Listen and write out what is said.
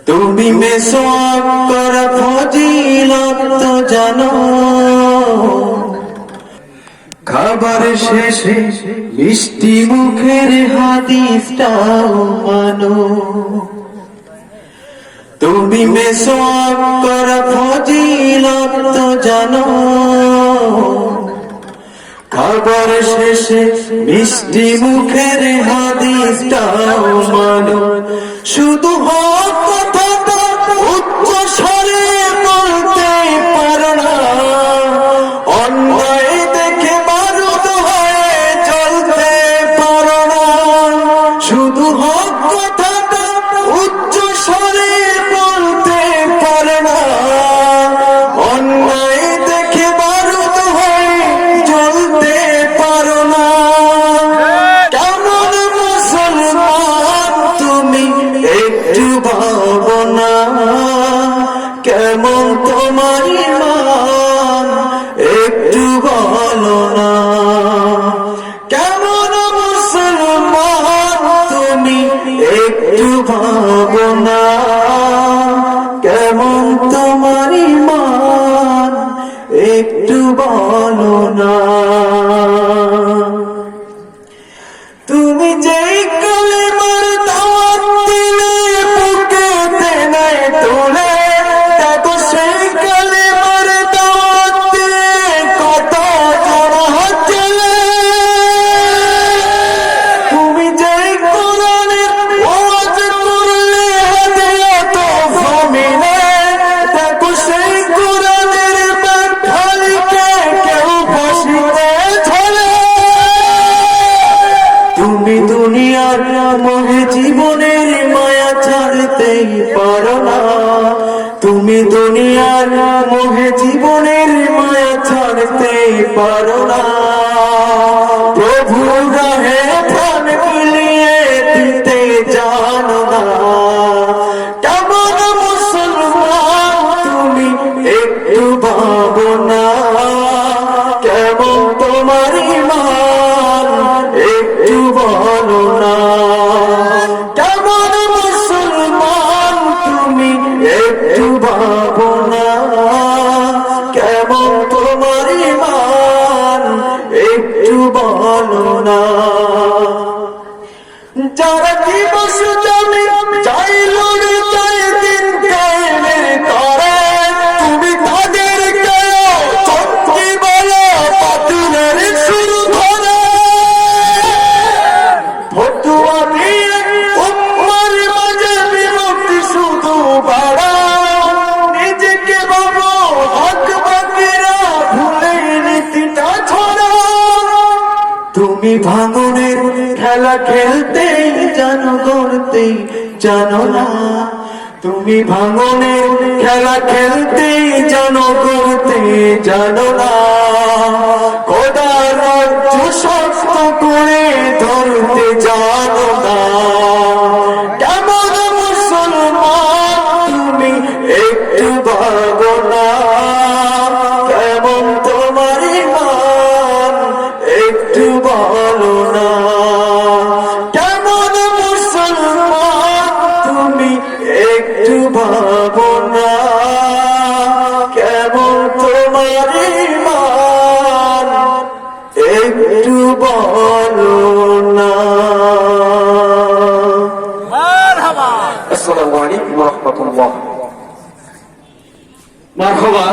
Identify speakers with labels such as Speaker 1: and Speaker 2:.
Speaker 1: তুমি মেসওয়াক করা ফজিলত তো জানো, খাবার শেষে মিষ্টি মুখের হাদিসটাও মানো। তুমি মেসওয়াক করা ফজিলত তো জানো, খাবার শেষে মিষ্টি মুখের হাদিসটাও মানো। শুধু হক কথাটা উচ্চ স্বরে বলতে পারো না, অন্যায় দেখে বারুদ হয়ে চলতে পারো না। শুধু হক কথাটা উচ্চ স্বরে বলতে পারো না, অন্যায় দেখে বারুদ হয়ে চলতে পারো না। কেমন মুসলমান তুমি একটু ভাবো না, কেমন তোমার ঈমান একটু বলো না। কেমন মুসলমান তুমি একটু ভাবো না, কেমন তোমার ঈমান একটু বলো না। তুমি যেই কালেমার দাওয়াত দিলে বুকেতে নাই তোলে, দেখো সেই কালেমার দাওয়াত দিয়ে কত জোড়া চলে। তুমি যেই কোরআনের ওয়াজ করলে হাদিয়াত ফামিলে, দেখো সেই কোরআনের ব্যাখ্যালিকে কেউ ফাঁসিতে ঝোলে। তুমি দুনিয়ার মোহে জীবনের মায়া ছাড়তেই পারো না, তুমি দুনিয়ার মোহে জীবনের মায়া ছাড়তেই পারো না। প্রভু রাহে প্রাণ বিলিয়ে দিতে জানো না। কেমন মুসলমান তুমি একটু ভাবো না, কেমন তোমার ঈমান একটু বলো না। কেমন মুসলমান তুমি একটু ভাবো না, কেমন তোমার ঈমান একটু বলো না। যারা দিবস জমি যাই লড়ে যায় দিন কায়েমের করে, তুমি তাদের কেউ চমকি বলো বাতিলের শুরু ধরে। ফতুয়া দিয়ে উম্মার মাঝে বিভক্তি শুধু বাড়াও, নিজেকে ভাবো হক বাকিরা ভুলে নীতিটা ছড়াও। তুমি ভাঙনের খেলা খেলতেই জানো, গড়তেই জানো না। তুমি ভাঙনের খেলা খেলতেই জানো, গড়তে জানো না। খোদার রাজ্য শক্ত করে ধরতে জানো না। কেমন মুসলমান তুমি একটু ভাবো না, কেমন তোমার ঈমান একটু বলো না। কেমন মুসলমান তুমি একটু ভাবো না, কেমন তোমার ঈমান একটু বলো না।
Speaker 2: আসসালামু আলাইকুম ওয়া রাহমাতুল্লাহ।
Speaker 1: মারহাবা।